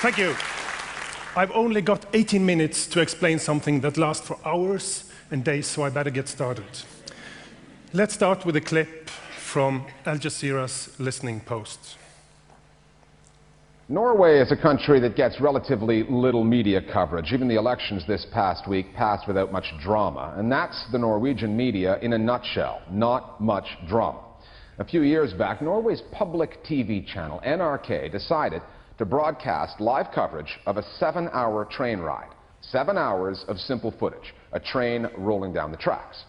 Thank you. I've only got 18 minutes to explain something that lasts for hours and days, so I better get started. Let's start with a clip from Al Jazeera's Listening Post. Norway is a country that gets relatively little media coverage. Even the elections this past week passed without much drama. And that's the Norwegian media in a nutshell. Not much drama. A few years back, Norway's public TV channel, NRK, decided to broadcast live coverage of a 7-hour train ride. 7 hours of simple footage, a train rolling down the tracks.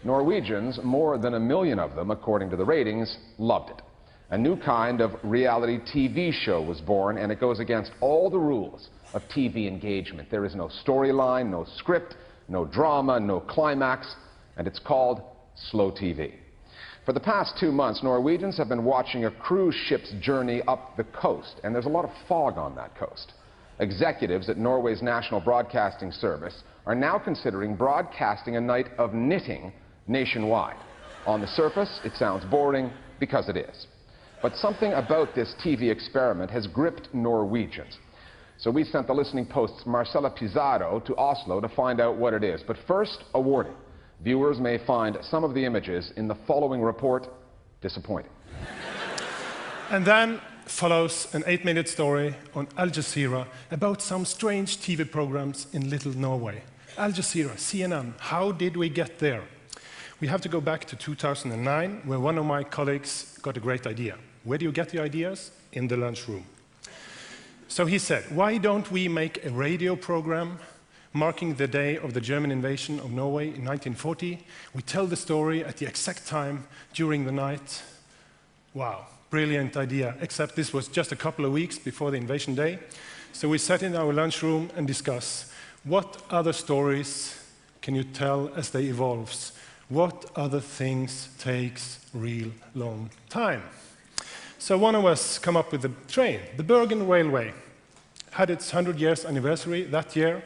Norwegians, more than 1 million of them, according to the ratings, loved it. A new kind of reality TV show was born, and it goes against all the rules of TV engagement. There is no storyline, no script, no drama, no climax, and it's called slow TV. For the past 2 months, Norwegians have been watching a cruise ship's journey up the coast, and there's a lot of fog on that coast. Executives at Norway's National Broadcasting Service are now considering broadcasting a night of knitting nationwide. On the surface, it sounds boring, because it is. But something about this TV experiment has gripped Norwegians. So we sent the Listening Post's Marcella Pizarro to Oslo to find out what it is. But first, a warning. Viewers may find some of the images in the following report disappointing. And then follows an 8-minute story on Al Jazeera about some strange TV programs in Little Norway. Al Jazeera, CNN, how did we get there? We have to go back to 2009, where one of my colleagues got a great idea. Where do you get the ideas? In the lunchroom. So he said, why don't we make a radio program marking the day of the German invasion of Norway in 1940? We tell the story at the exact time during the night. Wow, brilliant idea, except this was just a couple of weeks before the invasion day. So we sat in our lunchroom and discussed, what other stories can you tell as they evolve? What other things takes real long time? So one of us come up with the train. The Bergen Railway had its 100 years anniversary that year,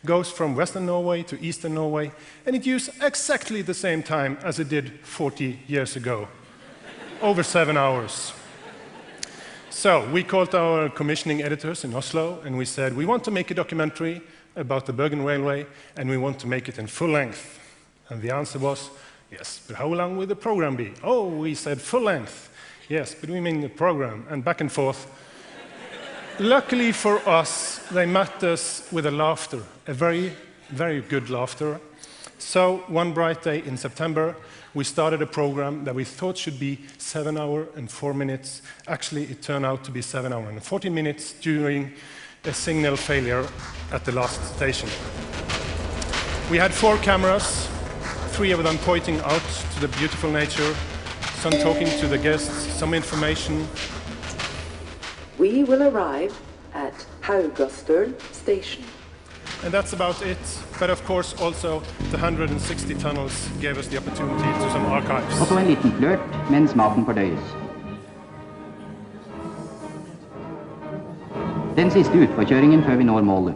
goes from Western Norway to Eastern Norway, and it used exactly the same time as it did 40 years ago, over 7 hours. So we called our commissioning editors in Oslo, and we said, we want to make a documentary about the Bergen Railway, and we want to make it in full length. And the answer was, yes, but how long will the program be? Oh, we said full length. Yes, but we mean the program, and back and forth. Luckily for us, they met us with a laughter, a very, very good laughter. So one bright day in September, we started a program that we thought should be 7 hours and 4 minutes. Actually, it turned out to be 7 hours and 40 minutes during a signal failure at the last station. We had 4 cameras, 3 of them pointing out to the beautiful nature, some talking to the guests, some information. We will arrive at Haugastøl station. And that's about it. But of course also the 160 tunnels gave us the opportunity to some archives. Og så en liten flørt mens maten fordøyes. Den siste utforkjøringen før vi når målet.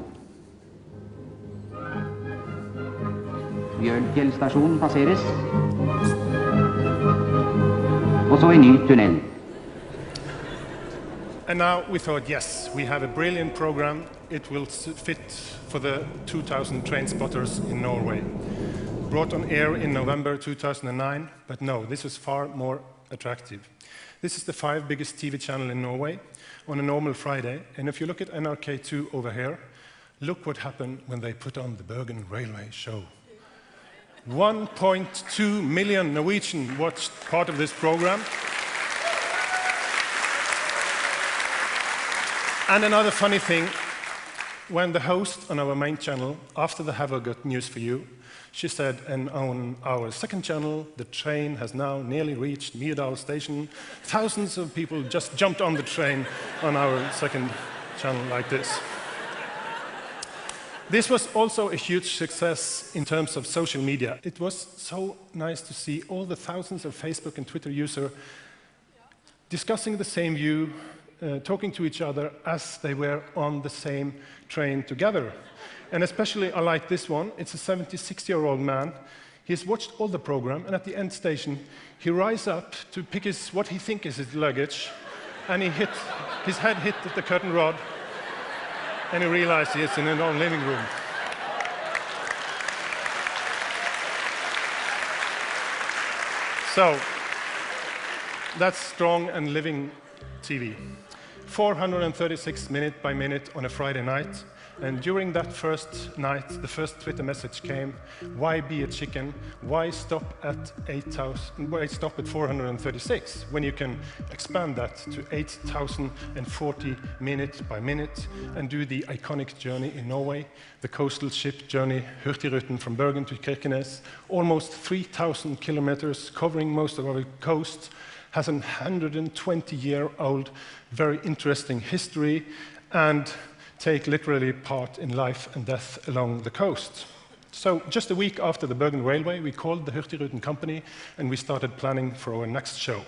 Bjørnfjell stasjon passeres. Og så en ny tunnel. And now we thought, yes, we have a brilliant program. It will fit for the 2,000 train spotters in Norway. Brought on air in November 2009, but no, this was far more attractive. This is the 5th biggest TV channel in Norway on a normal Friday. And if you look at NRK2 over here, look what happened when they put on the Bergen Railway show. 1.2 million Norwegians watched part of this program. And another funny thing, when the host on our main channel, after the Have I Got News for You, she said, and on our second channel, the train has now nearly reached Myrdal station. Thousands of people just jumped on the train on our second channel like this. This was also a huge success in terms of social media. It was so nice to see all the thousands of Facebook and Twitter users discussing the same view, talking to each other as they were on the same train together. And especially I like this one. It's a 76-year-old man. He's watched all the program, and at the end station, he rises up to pick what he thinks is his luggage, and his head hit the curtain rod. And he realized he's in his own living room. So, that's strong and living TV. 436 minute by minute on a Friday night. And during that first night, the first Twitter message came, why be a chicken? Why stop at 8,000? Why stop at 436 when you can expand that to 8,040 minute by minute and do the iconic journey in Norway, the coastal ship journey, Hurtigruten from Bergen to Kirkenes, almost 3,000 kilometers covering most of our coast, has a 120-year-old, very interesting history, and take literally part in life and death along the coast. So just a week after the Bergen Railway, we called the Hurtigruten company and we started planning for our next show.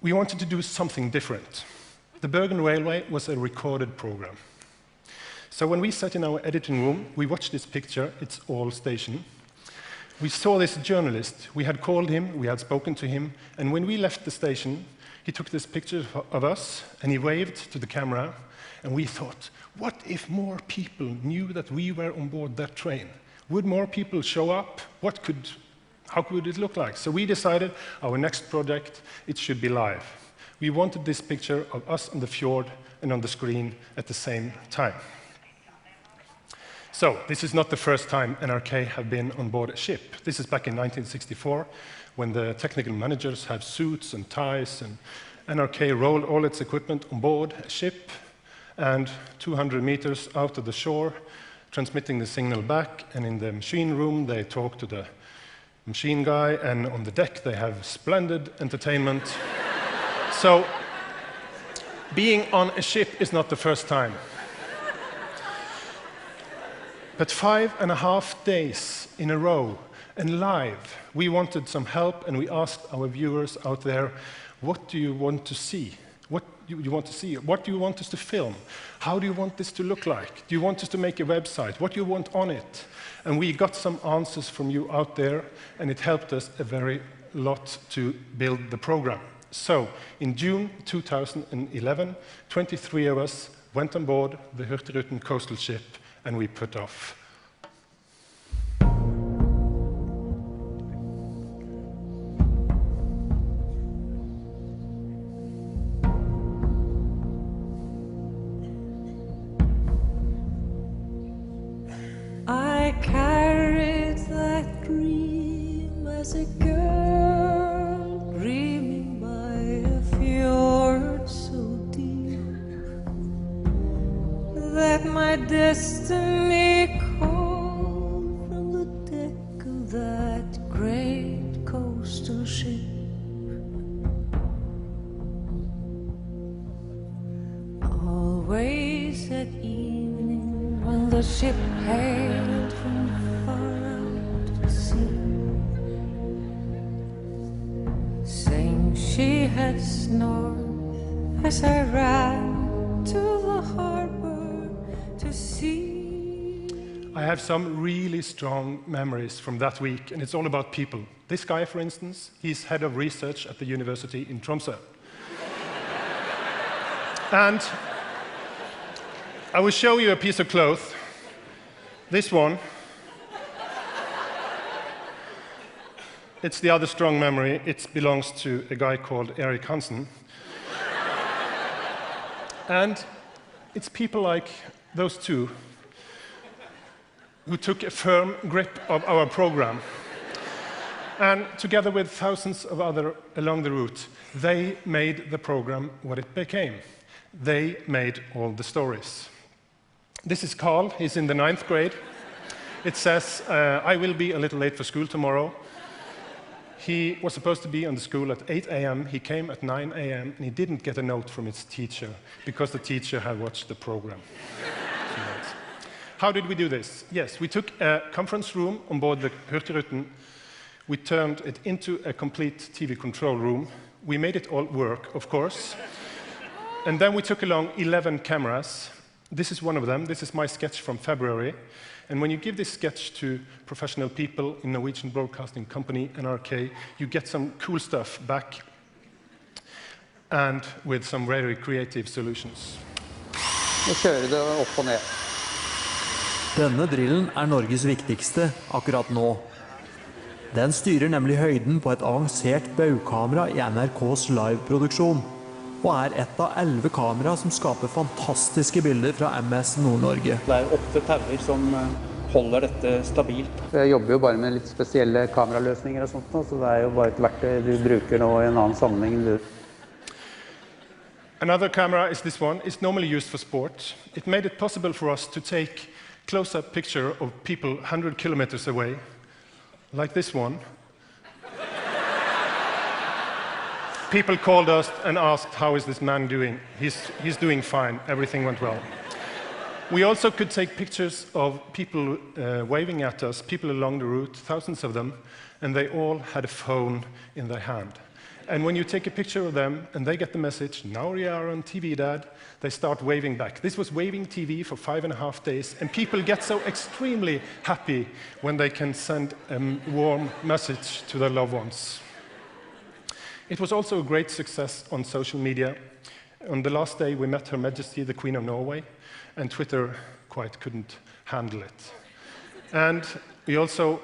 We wanted to do something different. The Bergen Railway was a recorded program. So when we sat in our editing room, we watched this picture, it's all station. We saw this journalist, we had called him, we had spoken to him, and when we left the station, he took this picture of us and he waved to the camera, and we thought, what if more people knew that we were on board that train? Would more people show up? How could it look like? So we decided our next project, it should be live. We wanted this picture of us on the fjord and on the screen at the same time. So this is not the first time NRK have been on board a ship. This is back in 1964, when the technical managers had suits and ties, and NRK rolled all its equipment on board a ship, and 200 meters out of the shore, transmitting the signal back, and in the machine room they talk to the machine guy, and on the deck they have splendid entertainment. So being on a ship is not the first time. But 5.5 days in a row and live, we wanted some help, and we asked our viewers out there, what do you want to see? What do you want to see? What do you want us to film? How do you want this to look like? Do you want us to make a website? What do you want on it? And we got some answers from you out there, and it helped us a very lot to build the program. So, in June 2011, 23 of us went on board the Hurtigruten coastal ship, and we put off. I carried that dream as a girl, dreaming by a fjord so deep that my destiny called from the deck of that great coastal ship. Always at evening when the ship hailed from far out to sea, saying she had snored as I ran to the harbor to see. I have some really strong memories from that week, and it's all about people. This guy, for instance, he's head of research at the university in Tromsø. And I will show you a piece of cloth. This one. It's the other strong memory. It belongs to a guy called Erik Hansen. And it's people like those two who took a firm grip of our program. And together with thousands of others along the route, they made the program what it became. They made all the stories. This is Carl. He's in the 9th grade. It says, I will be a little late for school tomorrow. He was supposed to be on the school at 8 a.m. He came at 9 a.m. and he didn't get a note from his teacher because the teacher had watched the program. How did we do this? Yes, we took a conference room on board the Hurtigruten. We turned it into a complete TV control room. We made it all work, of course. And then we took along 11 cameras. This is one of them. This is my sketch from February. And when you give this sketch to professional people in Norwegian Broadcasting Company, NRK, you get some cool stuff back, and with some very creative solutions. og kjøre det opp og ned. Denne drillen Norges viktigste akkurat nå. Den styrer nemlig høyden på et avansert baukamera I NRKs liveproduksjon, og et av 11 kamera som skaper fantastiske bilder fra MS Nord-Norge. Det 8 tauer som holder dette stabilt. Jeg jobber jo bare med litt spesielle kameraløsninger og sånt, så det jo bare et verktøy du bruker nå I en annen sammenheng. Another camera is this one. It's normally used for sport. It made it possible for us to take close-up picture of people 100 kilometers away, like this one. People called us and asked, how is this man doing? He's doing fine, everything went well. We also could take pictures of people waving at us, people along the route, thousands of them, and they all had a phone in their hand. And when you take a picture of them and they get the message, now we are on TV, Dad, they start waving back. This was waving TV for 5.5 days, and people get so extremely happy when they can send a warm message to their loved ones. It was also a great success on social media. On the last day, we met Her Majesty, the Queen of Norway, and Twitter quite couldn't handle it. And we also,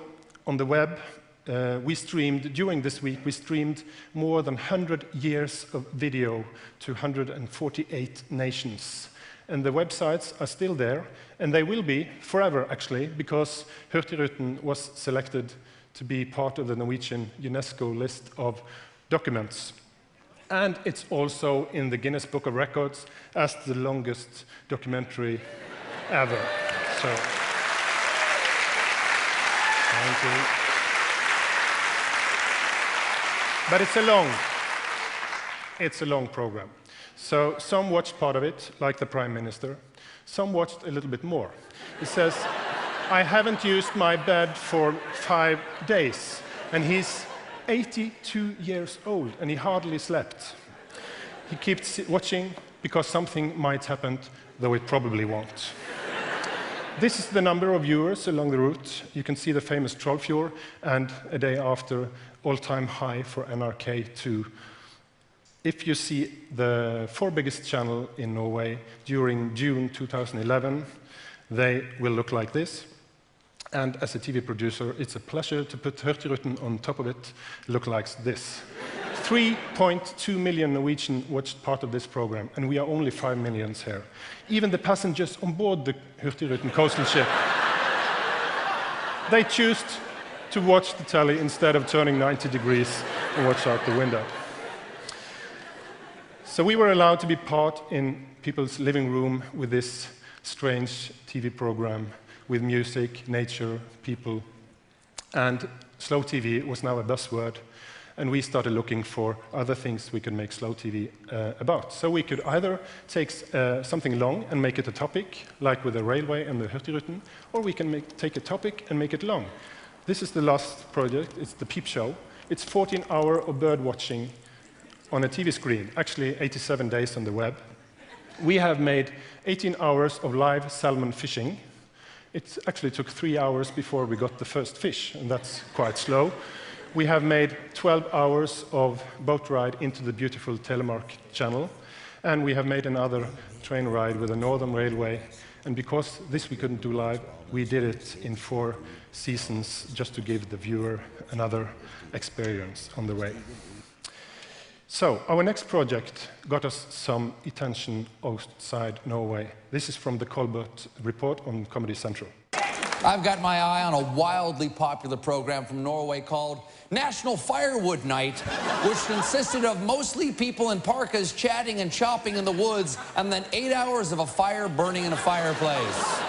on the web, during this week, we streamed more than 100 years of video to 148 nations. And the websites are still there, and they will be forever, actually, because Hurtigruten was selected to be part of the Norwegian UNESCO list of documents. And it's also in the Guinness Book of Records as the longest documentary ever. So, thank you. But it's a long program. So some watched part of it, like the Prime Minister. Some watched a little bit more. He says, I haven't used my bed for 5 days. And he's 82 years old, and he hardly slept. He keeps watching because something might happen, though it probably won't. This is the number of viewers along the route. You can see the famous Trollfjord, and a day after, all-time high for NRK2. If you see the 4 biggest channels in Norway during June 2011, they will look like this. And as a TV producer, it's a pleasure to put Hurtigruten on top of it, look like this. 3.2 million Norwegians watched part of this program, and we are only 5 million here. Even the passengers on board the Hurtigruten coastal ship, they choose to watch the telly instead of turning 90 degrees and watch out the window. So we were allowed to be part in people's living room with this strange TV program with music, nature, people. And slow TV was now a buzzword, and we started looking for other things we could make slow TV about. So we could either take something long and make it a topic, like with the railway and the Hurtigruten, or we can take a topic and make it long. This is the last project, it's the Peep Show. It's 14 hours of bird watching on a TV screen, actually 87 days on the web. We have made 18 hours of live salmon fishing. It actually took 3 hours before we got the first fish, and that's quite slow. We have made 12 hours of boat ride into the beautiful Telemark Channel, and we have made another train ride with the Northern Railway. And because this we couldn't do live, we did it in 4 seasons just to give the viewer another experience on the way. So, our next project got us some attention outside Norway. This is from the Colbert Report on Comedy Central. I've got my eye on a wildly popular program from Norway called National Firewood Night, which consisted of mostly people in parkas chatting and chopping in the woods, and then 8 hours of a fire burning in a fireplace.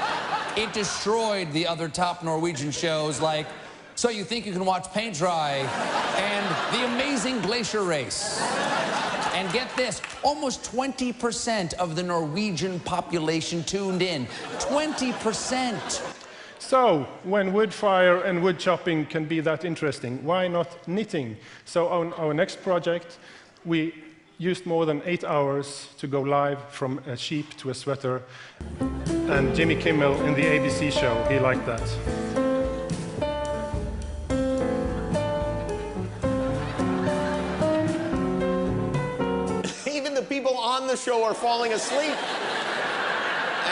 It destroyed the other top Norwegian shows like So You Think You Can Watch Paint Dry and The Amazing Glacier Race. And get this, almost 20% of the Norwegian population tuned in. 20%. So, when wood fire and wood chopping can be that interesting, why not knitting? So on our next project, we used more than 8 hours to go live from a sheep to a sweater. And Jimmy Kimmel in the ABC show, he liked that. Even the people on the show are falling asleep.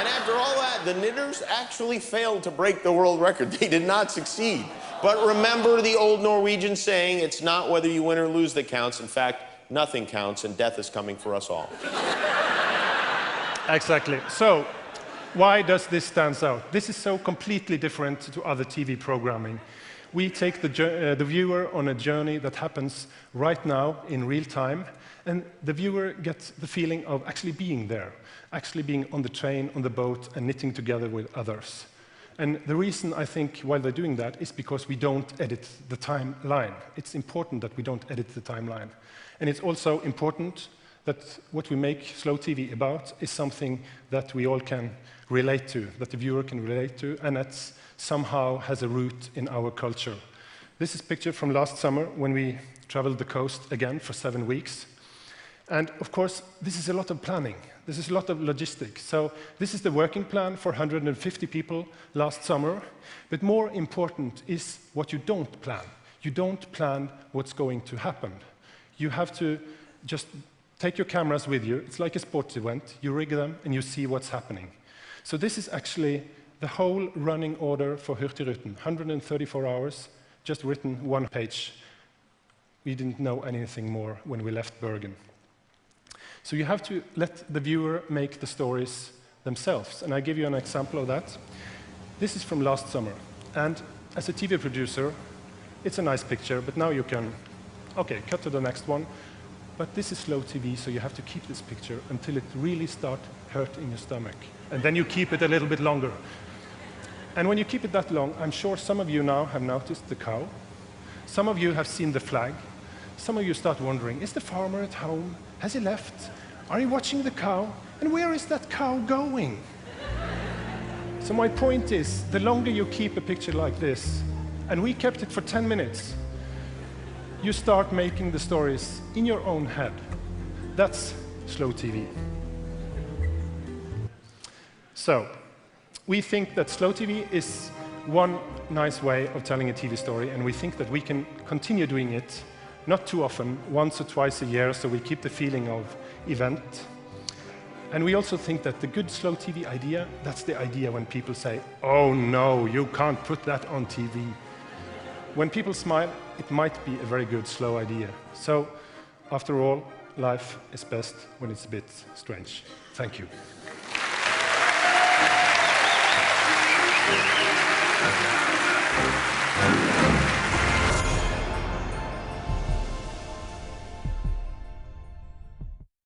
And after all that, the knitters actually failed to break the world record. They did not succeed. But remember the old Norwegian saying, it's not whether you win or lose that counts. In fact, nothing counts, and death is coming for us all. Exactly. So, why does this stand out? This is so completely different to other TV programming. We take the viewer on a journey that happens right now in real time, and the viewer gets the feeling of actually being there, actually being on the train, on the boat, and knitting together with others. And the reason, I think, while they're doing that is because we don't edit the timeline. It's important that we don't edit the timeline. And it's also important that what we make slow TV about is something that we all can relate to, that the viewer can relate to, and that somehow has a root in our culture. This is a picture from last summer when we traveled the coast again for 7 weeks. And of course, this is a lot of planning. This is a lot of logistics. So this is the working plan for 150 people last summer. But more important is what you don't plan. You don't plan what's going to happen. You have to just take your cameras with you. It's like a sports event. You rig them and you see what's happening. So this is actually the whole running order for Hurtigruten. 134 hours, just written 1 page. We didn't know anything more when we left Bergen. So you have to let the viewer make the stories themselves. And I give you an example of that. This is from last summer. And as a TV producer, it's a nice picture, but now you can, okay, cut to the next one. But this is slow TV, so you have to keep this picture until it really starts hurting your stomach. And then you keep it a little bit longer. And when you keep it that long, I'm sure some of you now have noticed the cow. Some of you have seen the flag. Some of you start wondering, is the farmer at home? Has he left? Are you watching the cow? And where is that cow going? So my point is, the longer you keep a picture like this, and we kept it for 10 minutes, you start making the stories in your own head. That's slow TV. So, we think that slow TV is one nice way of telling a TV story, and we think that we can continue doing it, not too often, once or twice a year, so we keep the feeling of event. And we also think that the good slow TV idea, that's the idea when people say, oh no, you can't put that on TV. When people smile, it might be a very good slow idea. So, after all, life is best when it's a bit strange. Thank you.